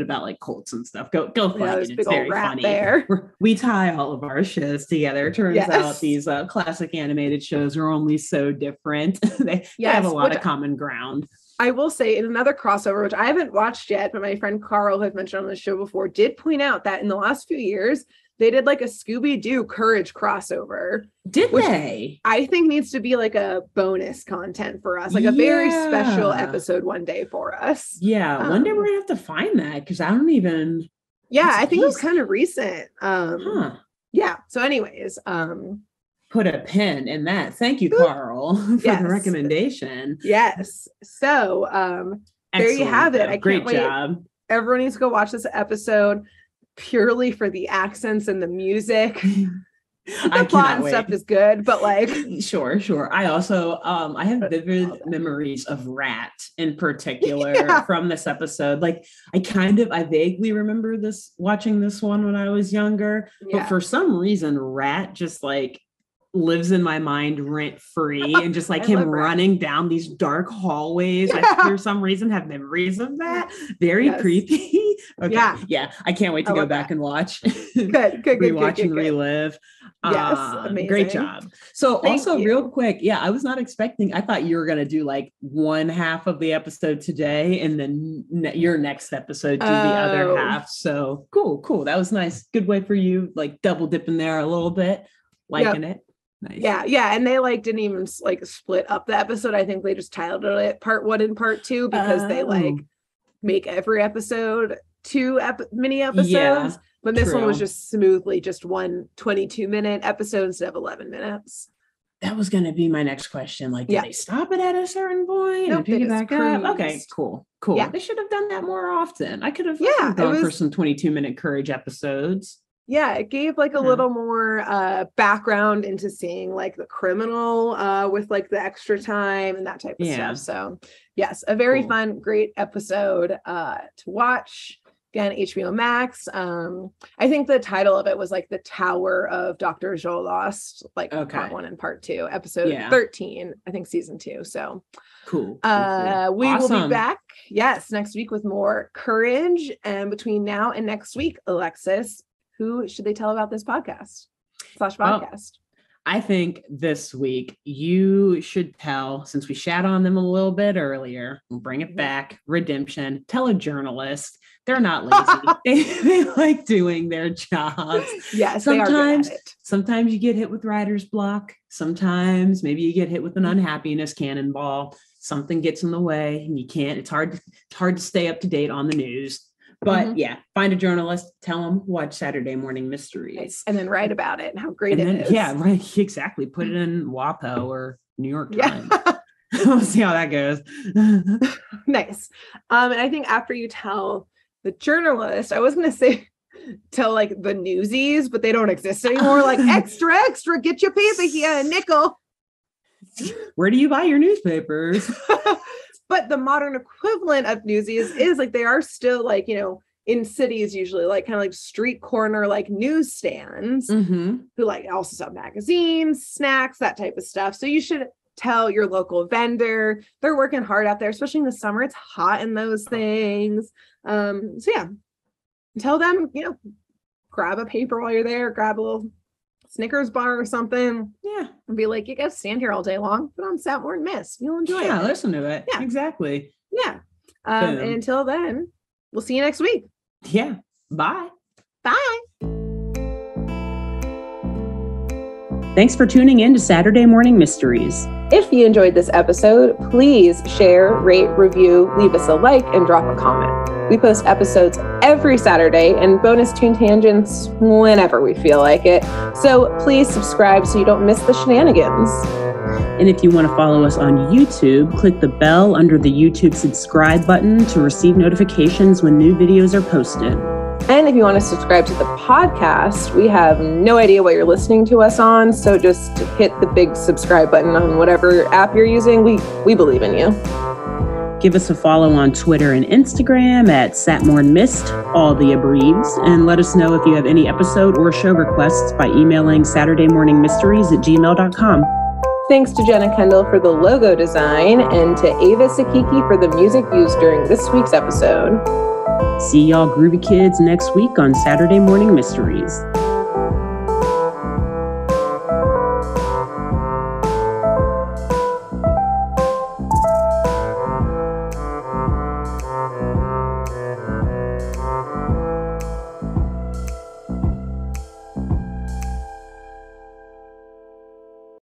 about like cults and stuff. Go find it. It's very funny. There. We tie all of our shows together. Turns out these classic animated shows are only so different. they have a lot of common ground. I will say in another crossover, which I haven't watched yet, but my friend Carl has mentioned on the show before, did point out that in the last few years, they did like a Scooby-Doo Courage crossover. Did they? I think needs to be like a bonus content for us, like a very special episode one day for us. Yeah, one day we're gonna have to find that because I don't even. Yeah, I think it was kind of recent. Yeah. So, anyways, put a pin in that. Thank you, Carl, for the recommendation. Yes. So, there you have it. Great job. Everyone needs to go watch this episode purely for the accents and the music. The plot and stuff is good, but like sure. I also I have vivid memories of Rat in particular from this episode. Like I vaguely remember watching this one when I was younger, but for some reason Rat just like lives in my mind rent free, and just like him running down these dark hallways. I for some reason have memories of that. Very creepy. Okay. Yeah. I can't wait to go back and watch. Good. Rewatch and relive. Yes, amazing. Great job. So real quick, I was not expecting. I thought you were gonna do like one half of the episode today, and then your next episode do the other half. So cool. That was nice. Good way for you, like double dipping there a little bit. Liking it. Nice. Yeah, and they like didn't even like split up the episode. I think they just titled it part 1 and part 2 because they like make every episode 2 mini episodes. But this one was just smoothly just one 22-minute episode instead of 11 minutes. That was going to be my next question. Like, did they stop it at a certain point and pick it back up? Okay, cool. Yeah. They should have done that more often. I could have gone for some 22-minute Courage episodes. Yeah, it gave like a little more background into seeing like the criminal with like the extra time and that type of stuff. So yes, a very fun, great episode to watch. Again, HBO Max. I think the title of it was like The Tower of Dr. Zalost, like part 1 and part 2, episode 13, I think season 2. So cool. We will be back, next week with more Courage. And between now and next week, Alexis, who should they tell about this podcast? I think this week you should tell, since we shat on them a little bit earlier, we'll bring it back. Redemption. Tell a journalist. They're not lazy. they like doing their jobs. Yes, they are good at it. Sometimes you get hit with writer's block. Sometimes maybe you get hit with an unhappiness cannonball. Something gets in the way and you can't. It's hard to stay up to date on the news. But find a journalist, tell them, watch Saturday Morning Mysteries. Nice. And then write about it and how great it is. Yeah, right. Exactly. Put it in WAPO or New York Times. We'll see how that goes. Nice. And I think after you tell the journalist, I was going to say tell like the newsies, but they don't exist anymore. Like extra, get your paper here, a nickel. Where do you buy your newspapers? But the modern equivalent of newsies is like they are still like, in cities usually like kind of like street corner like newsstands who like also sell magazines, snacks, that type of stuff. So you should tell your local vendor. They're working hard out there, especially in the summer. It's hot in those things. So tell them, grab a paper while you're there, grab a little Snickers bar or something. Yeah. And be like, you guys stand here all day long, put on Satmore and Miss. You'll enjoy it. Yeah, listen to it. Yeah. Exactly. Yeah. And until then, we'll see you next week. Yeah. Bye. Bye. Thanks for tuning in to Saturday Morning Mysteries. If you enjoyed this episode, please share, rate, review, leave us a like, and drop a comment. We post episodes every Saturday and bonus tune tangents whenever we feel like it. So please subscribe so you don't miss the shenanigans. And if you want to follow us on YouTube, click the bell under the YouTube subscribe button to receive notifications when new videos are posted. And if you want to subscribe to the podcast, we have no idea what you're listening to us on, so just hit the big subscribe button on whatever app you're using. We believe in you. Give us a follow on Twitter and Instagram at Satmore and Mist, all the abreves, and let us know if you have any episode or show requests by emailing SaturdayMorningMysteries@gmail.com. Thanks to Jenna Kendall for the logo design and to Ava Sakiki for the music used during this week's episode. See y'all groovy kids next week on Saturday Morning Mysteries.